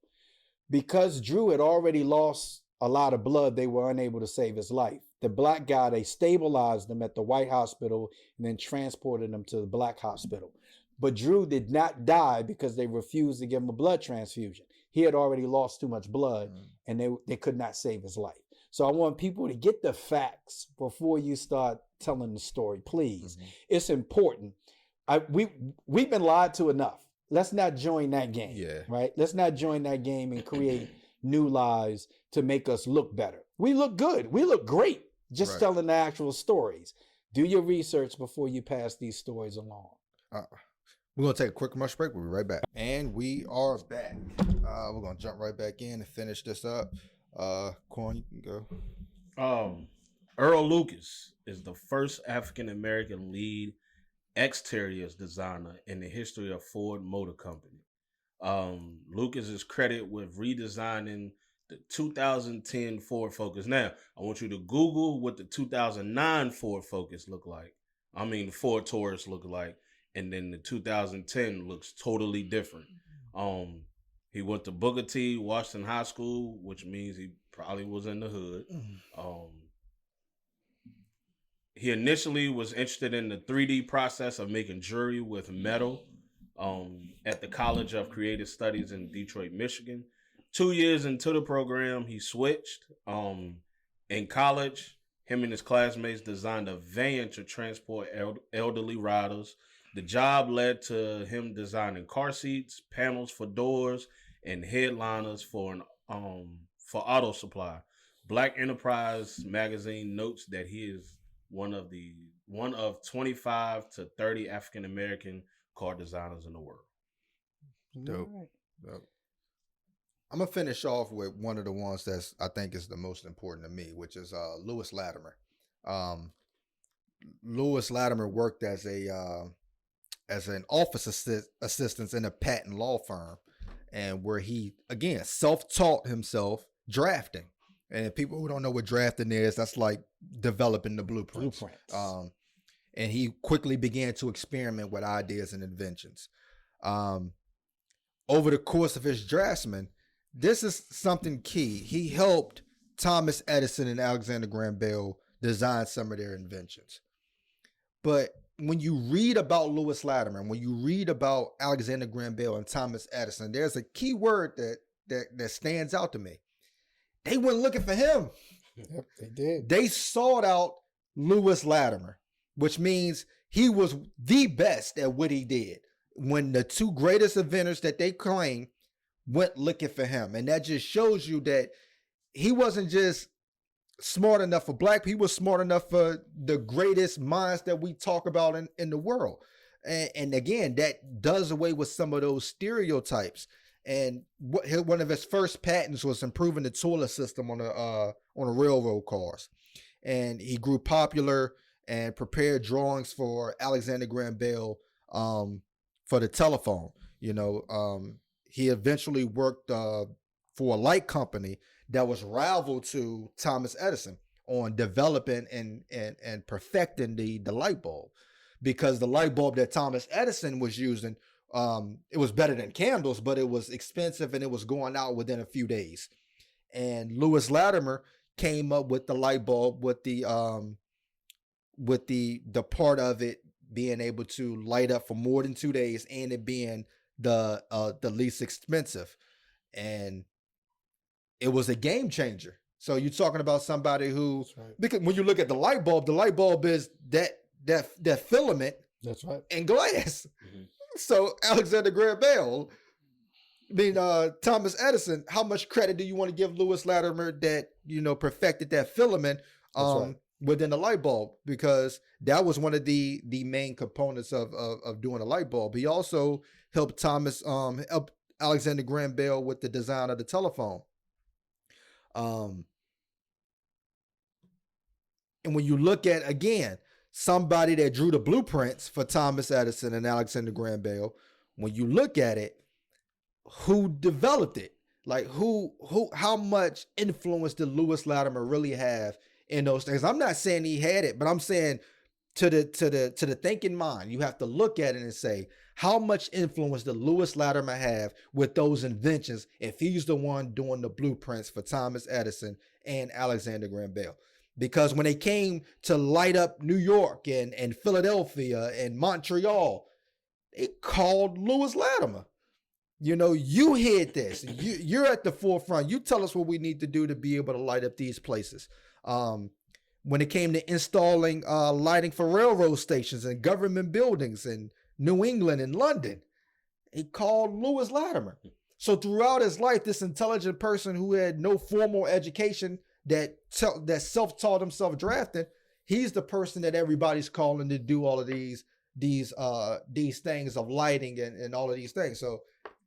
Because Drew had already lost a lot of blood, they were unable to save his life. The black guy, they stabilized him at the white hospital and then transported him to the black hospital. But Drew did not die because they refused to give him a blood transfusion. He had already lost too much blood, and they could not save his life. So I want people to get the facts before you start telling the story, please. It's important. We've been lied to enough. Let's not join that game, right? Let's not join that game and create new lies to make us look better. We look good. We look great just telling the actual stories. Do your research before you pass these stories along. We're going to take a quick commercial break. We'll be right back. And we are back. We're going to jump right back in and finish this up. Corn, you can go. Earl Lucas is the first African-American lead exteriors designer in the history of Ford Motor Company. Lucas is credited with redesigning the 2010 Ford Focus. Now, I want you to Google what the 2009 Ford Focus looked like. I mean, the Ford Taurus looked like. And then the 2010 looks totally different. He went to Booker T, Washington High School, which means he probably was in the hood. He initially was interested in the 3D process of making jewelry with metal at the College of Creative Studies in Detroit, Michigan. 2 years into the program, he switched. In college, him and his classmates designed a van to transport elderly riders. The job led to him designing car seats, panels for doors, and headliners for auto supply. Black Enterprise magazine notes that he is one of 25 to 30 African American car designers in the world. Dope. I'm gonna finish off with one of the ones that's I think is the most important to me, which is Lewis Latimer. Lewis Latimer worked as an office assistant in a patent law firm, and where he again self-taught himself drafting. And if people who don't know what drafting is, that's like developing the blueprints. And he quickly began to experiment with ideas and inventions. Over the course of his draftsman, this is something key. He helped Thomas Edison and Alexander Graham Bell design some of their inventions. But when you read about Lewis Latimer, when you read about Alexander Graham Bell and Thomas Edison, there's a key word that stands out to me. They weren't looking for him. Yep, they did. They sought out Lewis Latimer, which means he was the best at what he did. When the 2 greatest inventors that they claim went looking for him. And that just shows you that he wasn't just smart enough for black people, he was smart enough for the greatest minds that we talk about in the world. And again, that does away with some of those stereotypes. And one of his first patents was improving the toilet system on the railroad cars. And he grew popular and prepared drawings for Alexander Graham Bell for the telephone. He eventually worked for a light company that was rival to Thomas Edison on developing and perfecting the light bulb, because the light bulb that Thomas Edison was using, it was better than candles, but it was expensive and it was going out within a few days. And Lewis Latimer came up with the light bulb with the part of it being able to light up for more than 2 days, and it being the least expensive. And it was a game changer. So you're talking about somebody who, right. Because when you look at the light bulb is that filament. That's right. And glass. Mm-hmm. So Alexander Graham Bell, Thomas Edison, how much credit do you want to give Lewis Latimer that, perfected that filament right. within the light bulb? Because that was one of the main components of doing a light bulb. He also helped help Alexander Graham Bell with the design of the telephone. And when you look at, again, somebody that drew the blueprints for Thomas Edison and Alexander Graham Bell, when you look at it, who developed it? Like how much influence did Lewis Latimer really have in those things? I'm not saying he had it, but I'm saying to the thinking mind, you have to look at it and say, how much influence did Lewis Latimer have with those inventions if he's the one doing the blueprints for Thomas Edison and Alexander Graham Bell? Because when they came to light up New York and Philadelphia and Montreal, they called Lewis Latimer. You hid this. You're at the forefront. You tell us what we need to do to be able to light up these places. When it came to installing lighting for railroad stations and government buildings in New England and London, he called Lewis Latimer. So throughout his life, this intelligent person who had no formal education that self-taught himself drafting, he's the person that everybody's calling to do all of these things of lighting and all of these things. So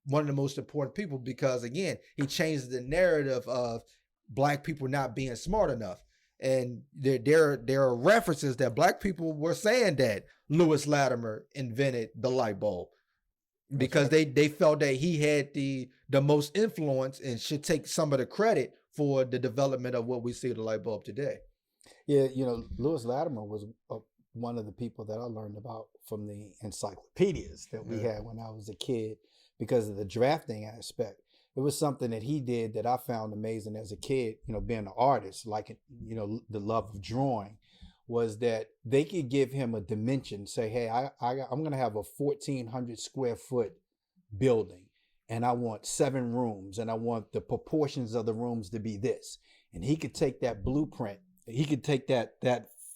one of the most important people, because again, he changed the narrative of Black people not being smart enough. And there are references that Black people were saying that Lewis Latimer invented the light bulb, because they felt that he had the most influence and should take some of the credit for the development of what we see the light bulb today. Yeah, Lewis Latimer was one of the people that I learned about from the encyclopedias that we had when I was a kid, because of the drafting aspect. It was something that he did that I found amazing as a kid, being an artist, like, the love of drawing, was that they could give him a dimension, say, hey, I'm going to have a 1,400 square foot building, and I want 7 rooms, and I want the proportions of the rooms to be this. And he could take that blueprint, he could take that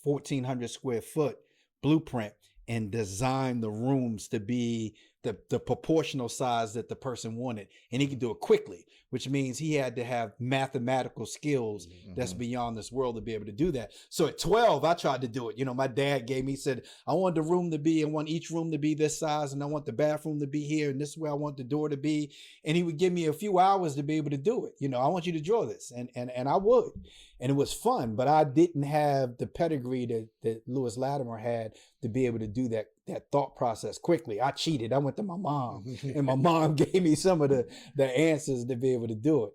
1,400 square foot blueprint and design the rooms to be the proportional size that the person wanted. And he could do it quickly, which means he had to have mathematical skills that's beyond this world to be able to do that. So at 12, I tried to do it. My dad said, I want the room to be, I want each room to be this size, and I want the bathroom to be here, and this is where I want the door to be. And he would give me a few hours to be able to do it. I want you to draw this. And I would. And it was fun, but I didn't have the pedigree that Lewis Latimer had to be able to do that thought process quickly. I cheated. I went to my mom, and my mom gave me some of the answers to be able to do it.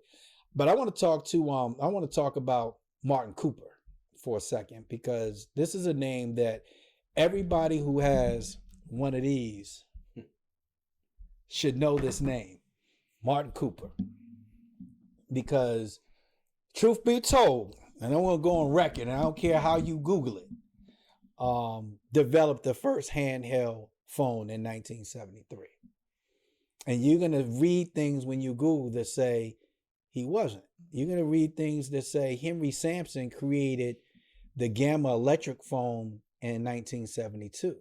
But I want to talk about Martin Cooper for a second, because this is a name that everybody who has one of these should know this name, Martin Cooper. Because truth be told, and I want to go on record, and I don't care how you Google it, developed the first handheld phone in 1973. And you're going to read things when you Google that say he wasn't. You're going to read things that say Henry Sampson created the Gamma electric phone in 1972.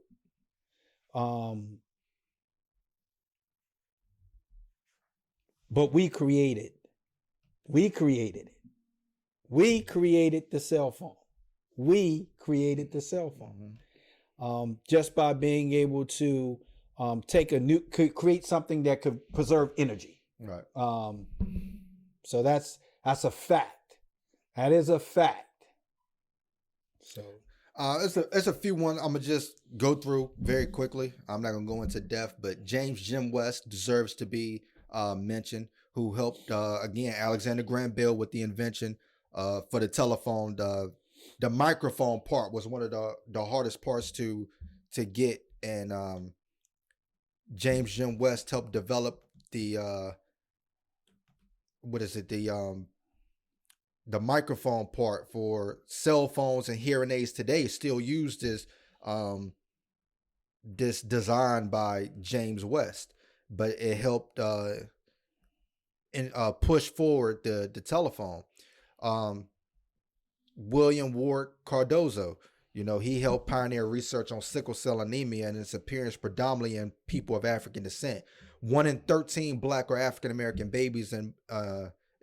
But we created it. We created the cell phone. We created the cell phone. Just by being able to create something that could preserve energy. Right. So that's a fact. That is a fact. So It's a few ones I'm gonna just go through very quickly. I'm not gonna go into depth, but James Jim West deserves to be mentioned, who helped again Alexander Graham Bell with the invention for the telephone. The microphone part was one of the hardest parts to get, and James Jim West helped develop the what is it the microphone part for cell phones and hearing aids today is still used as this design by James West, but it helped push forward the telephone. Um, William Ward Cardozo, he helped pioneer research on sickle cell anemia and its appearance predominantly in people of African descent. 1 in 13 Black or African American babies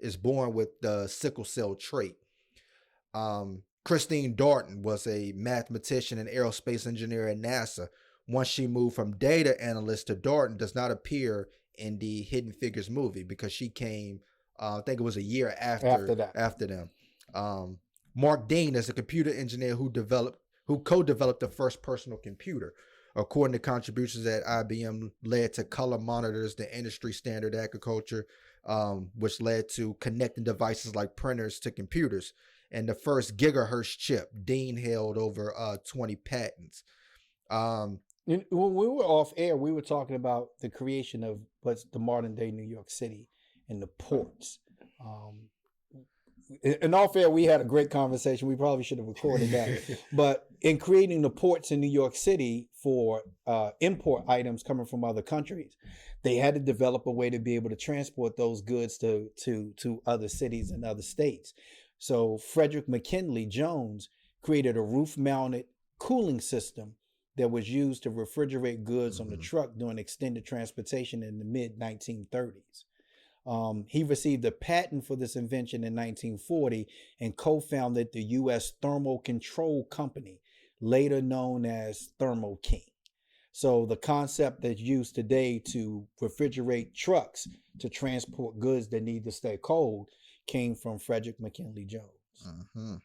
is born with the sickle cell trait. Christine Darton was a mathematician and aerospace engineer at NASA. Once she moved from data analyst to Darton, does not appear in the Hidden Figures movie because she came, I think it was a year after them. Mark Dean is a computer engineer who co-developed the first personal computer. According to contributions at IBM, led to color monitors, the industry standard agriculture, which led to connecting devices like printers to computers. And the first gigahertz chip, Dean held over 20 patents. When we were off air, we were talking about the creation of what's the modern day New York City and the ports. In off air, we had a great conversation. We probably should have recorded that. But in creating the ports in New York City for import items coming from other countries, they had to develop a way to be able to transport those goods to other cities and other states. So Frederick McKinley Jones created a roof-mounted cooling system that was used to refrigerate goods on the truck during extended transportation in the mid-1930s. He received a patent for this invention in 1940 and co-founded the U.S. Thermal Control Company, later known as Thermo King. So the concept that's used today to refrigerate trucks to transport goods that need to stay cold came from Frederick McKinley Jones.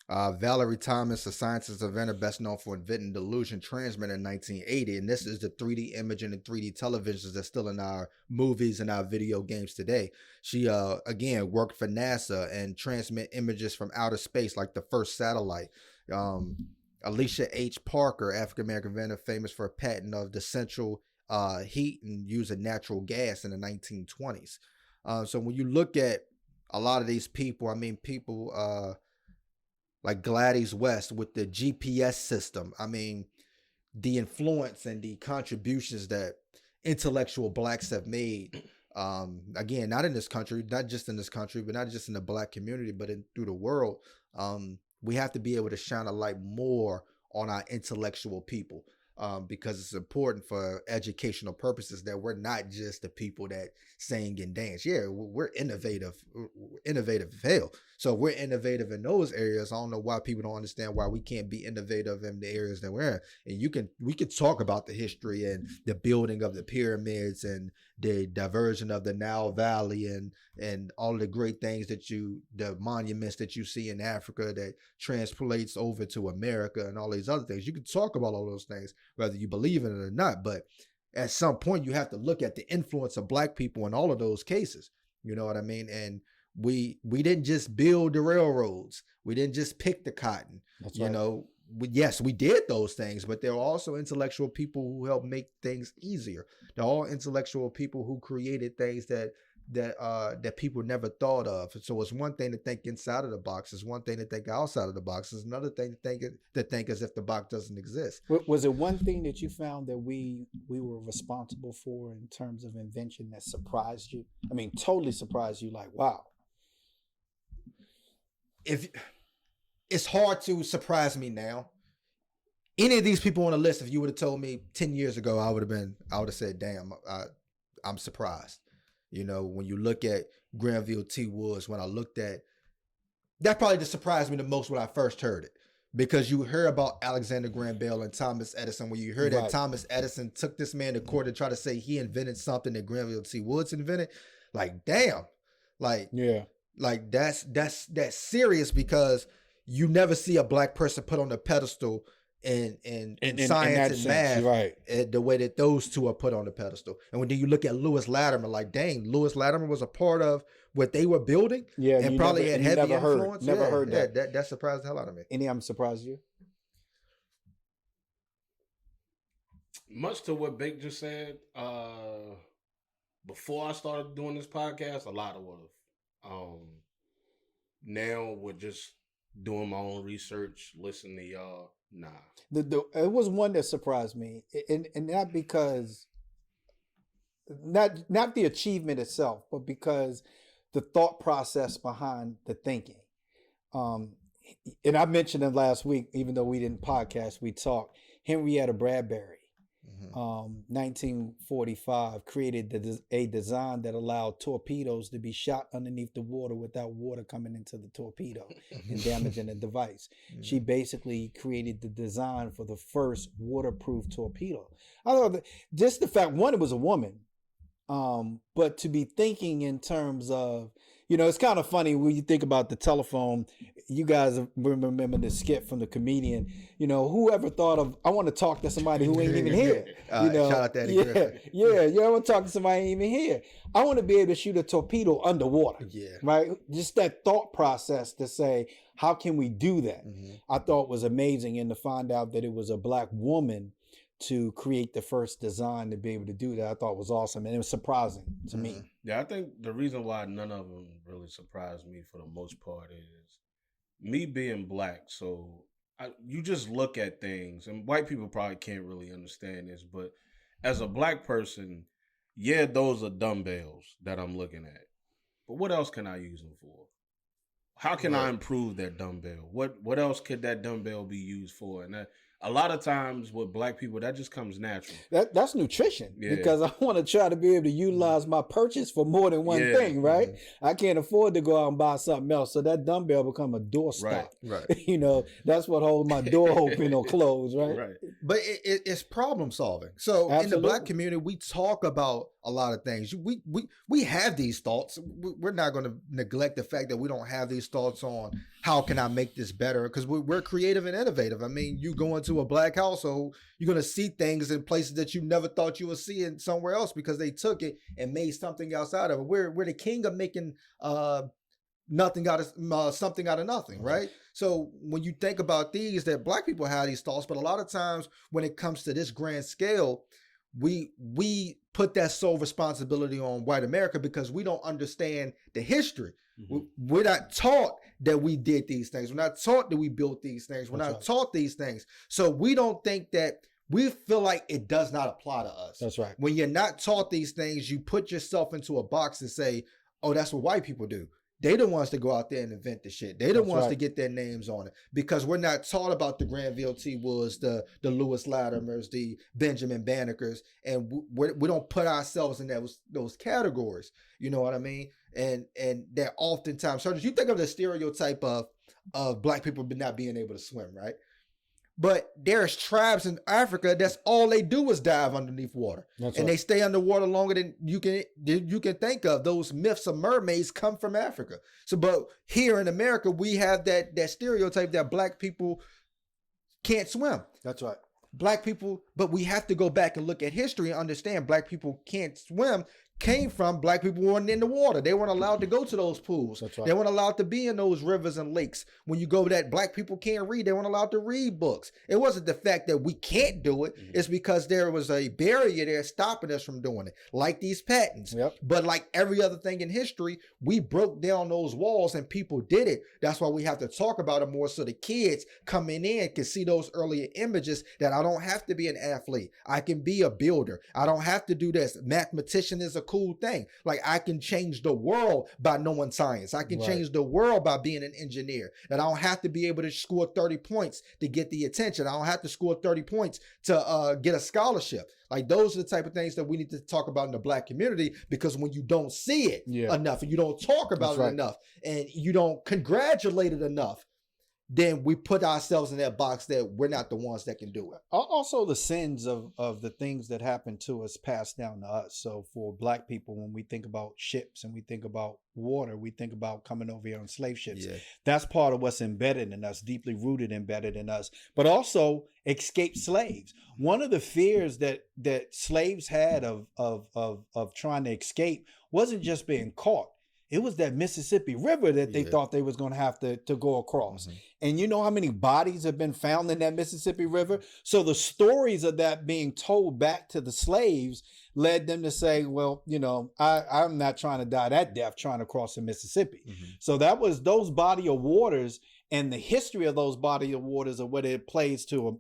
Valerie Thomas, a scientist inventor best known for inventing delusion transmitter in 1980, and this is the 3D imaging and 3D televisions that's still in our movies and our video games today. She again worked for NASA and transmit images from outer space like the first satellite. Alicia H. Parker, African American inventor famous for a patent of the central heat and use of natural gas in the 1920s. So when you look at a lot of these people, people like Gladys West with the GPS system. The influence and the contributions that intellectual blacks have made, again, not in this country, not just in this country, but not just in the black community, but through the world. We have to be able to shine a light more on our intellectual people, because it's important for educational purposes that we're not just the people that sing and dance. Yeah, we're innovative as hell. So we're innovative in those areas. I don't know why people don't understand why we can't be innovative in the areas that we're in. And we could talk about the history and the building of the pyramids and the diversion of the Nile Valley and all of the great things the monuments that you see in Africa that translates over to America and all these other things. You can talk about all those things, whether you believe in it or not. But at some point, you have to look at the influence of black people in all of those cases. You know what I mean? And we didn't just build the railroads. We didn't just pick the cotton. That's right. Yes, we did those things, but there are also intellectual people who helped make things easier. They're all intellectual people who created things that people never thought of. So it's one thing to think inside of the box. It's one thing to think outside of the box. It's another thing to think as if the box doesn't exist. Was it one thing that you found that we were responsible for in terms of invention that surprised you? Totally surprised you, like, wow. If it's hard to surprise me now. Any of these people on the list, if you would have told me 10 years ago, I would have said, damn, I'm surprised. When you look at Granville T Woods, when I looked at, that probably just surprised me the most when I first heard it. Because you heard about Alexander Graham Bell and Thomas Edison, when you heard that Thomas Edison took this man to court to try to say he invented something that Granville T Woods invented. Like, damn. Like, yeah. Like that's serious, because you never see a black person put on a pedestal in science and math, right? The way that those two are put on the pedestal. And when you look at Lewis Latimer, like, dang, Lewis Latimer was a part of what they were building, Yeah, and probably had heavy influence. Never heard that. That surprised the hell out of me. Any of them surprised you? Much to what Big just said, before I started doing this podcast, a lot of what. Now with just doing my own research, listening to y'all, nah. It was one that surprised me, and not because not the achievement itself, but because the thought process behind the thinking. And I mentioned it last week, even though we didn't podcast, we talked. Henrietta Bradbury. 1945 created a design that allowed torpedoes to be shot underneath the water without water coming into the torpedo and damaging the device. She basically created the design for the first waterproof torpedo. I thought that just the fact, one, it was a woman, but to be thinking in terms of, it's kind of funny when you think about the telephone. You guys remember the skit from the comedian, whoever thought of, I want to talk to somebody who ain't even here. Shout out to Eddie Griffin. I want to talk to somebody who ain't even here. I want to be able to shoot a torpedo underwater. Yeah. Right? Just that thought process to say, how can we do that? I thought was amazing. And to find out that it was a black woman to create the first design to be able to do that, I thought was awesome. And it was surprising to me. Yeah, I think the reason why none of them really surprised me for the most part is me being black. So you just look at things, and white people probably can't really understand this, but as a black person, yeah, those are dumbbells that I'm looking at. But what else can I use them for? How can I improve that dumbbell? What else could that dumbbell be used for? And a lot of times with black people, that just comes natural. That's nutrition, because I want to try to be able to utilize my purchase for more than one thing, right? I can't afford to go out and buy something else. So that dumbbell become a doorstop. Right. That's what holds my door open or closed, right? Right. But it's problem solving. So Absolutely. In the black community, we talk about a lot of things. We have these thoughts. We're not going to neglect the fact that we don't have these thoughts on how can I make this better, because we're creative and innovative. I mean, you go into a black household, you're going to see things in places that you never thought you would see it somewhere else, because they took it and made something else out of it. We're the king of making nothing out of something out of nothing, right? So when you think about these, that black people have these thoughts, but a lot of times when it comes to this grand scale, we put that sole responsibility on white America because we don't understand the history. We're not taught that we did these things. We're not taught that we built these things. We're not taught these things. So we don't think that, we feel like it does not apply to us. That's right. When you're not taught these things, you put yourself into a box and say, oh, that's what white people do. They the ones to go out there and invent the shit. They the ones to get their names on it, because we're not taught about the Granville T Woods, the Lewis Latimers, the Benjamin Bannekers, and we don't put ourselves in those categories. You know what I mean? And that oftentimes, so you think of the stereotype of black people not being able to swim, right? But there's tribes in Africa that's all they do is dive underneath water. They stay underwater longer than you can think of. Those myths of mermaids come from Africa. So, but here in America, we have that stereotype that black people can't swim. That's right. Black people, but we have to go back and look at history and understand black people can't swim came from black people weren't in the water. They weren't allowed to go to those pools. That's right. They weren't allowed to be in those rivers and lakes. When you go that black people can't read, they weren't allowed to read books. It wasn't the fact that we can't do it. It's because there was a barrier there stopping us from doing it, like these patents. But like every other thing in history, we broke down those walls and people did it. That's why we have to talk about it more, so the kids coming in can see those earlier images, that I don't have to be an athlete. I can be a builder. I don't have to do this. Mathematician is a cool thing. Like, I can change the world by knowing science. I can change the world by being an engineer. And I don't have to be able to score 30 points to get the attention. I don't have to score 30 points to get a scholarship. Like, those are the type of things that we need to talk about in the black community, because when you don't see it enough, and you don't talk about it enough, and you don't congratulate it enough, then we put ourselves in that box that we're not the ones that can do it. Also, the sins of the things that happened to us passed down to us. So for Black people, when we think about ships and we think about water, we think about coming over here on slave ships. Yeah. That's part of what's embedded in us, deeply rooted, embedded in us. But also escaped slaves. One of the fears that slaves had of trying to escape wasn't just being caught. It was that Mississippi River that they thought they was going to have to go across. And you know how many bodies have been found in that Mississippi River? So the stories of that being told back to the slaves led them to say, well, you know, I'm not trying to die that death trying to cross the Mississippi. So that was those body of waters, and the history of those body of waters of what it plays to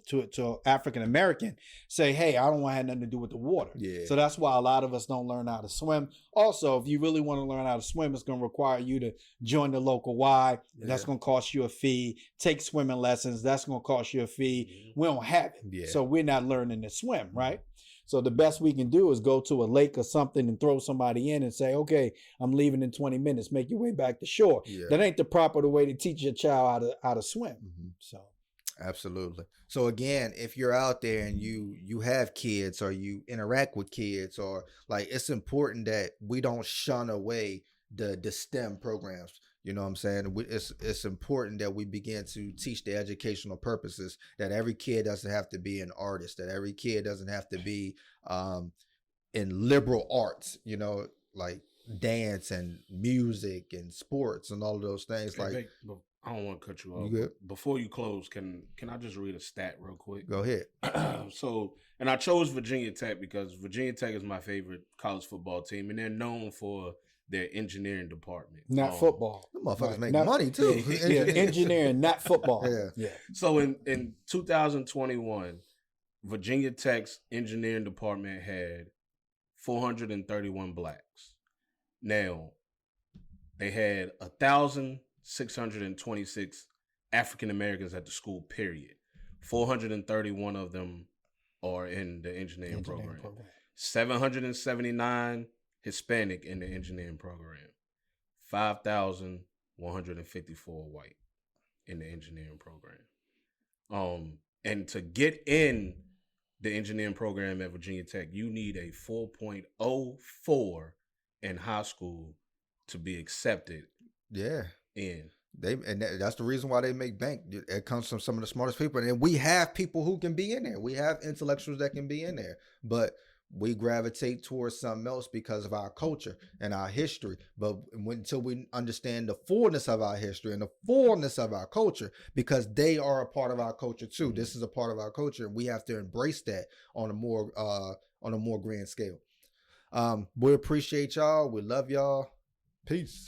African American say, hey, I don't want to have nothing to do with the water. Yeah. So that's why a lot of us don't learn how to swim. Also, if you really want to learn how to swim, it's going to require you to join the local Y. That's going to cost you a fee. Take swimming lessons. That's going to cost you a fee. We don't have it. So we're not learning to swim, right? So the best we can do is go to a lake or something and throw somebody in and say, okay, I'm leaving in 20 minutes. Make your way back to shore. That ain't the proper way to teach your child how to swim. So absolutely. So again, if you're out there and you have kids or you interact with kids, or like, it's important that we don't shun away the STEM programs. You know what I'm saying? It's important that we begin to teach the educational purposes, that every kid doesn't have to be an artist, that every kid doesn't have to be in liberal arts, you know, like dance and music and sports and all of those things. Hey, like, Vic, I don't want to cut you off. You good? Before you close, can I just read a stat real quick? Go ahead. So, and I chose Virginia Tech because Virginia Tech is my favorite college football team, and they're known for their engineering department. Not football. The motherfuckers make money too. Engineering, not football. Yeah. So in 2021, Virginia Tech's engineering department had 431 blacks. Now, they had 1,626 African Americans at the school, period. 431 of them are in the engineering program. 779 Hispanic in the engineering program. 5,154 white in the engineering program. And to get in the engineering program at Virginia Tech, you need a 4.04 in high school to be accepted. In. That's the reason why they make bank. It comes from some of the smartest people, and we have people who can be in there. We have intellectuals that can be in there, but we gravitate towards something else because of our culture and our history. But until we understand the fullness of our history and the fullness of our culture, because they are a part of our culture too. This is a part of our culture, and we have to embrace that on a more grand scale. We appreciate y'all. We love y'all. Peace.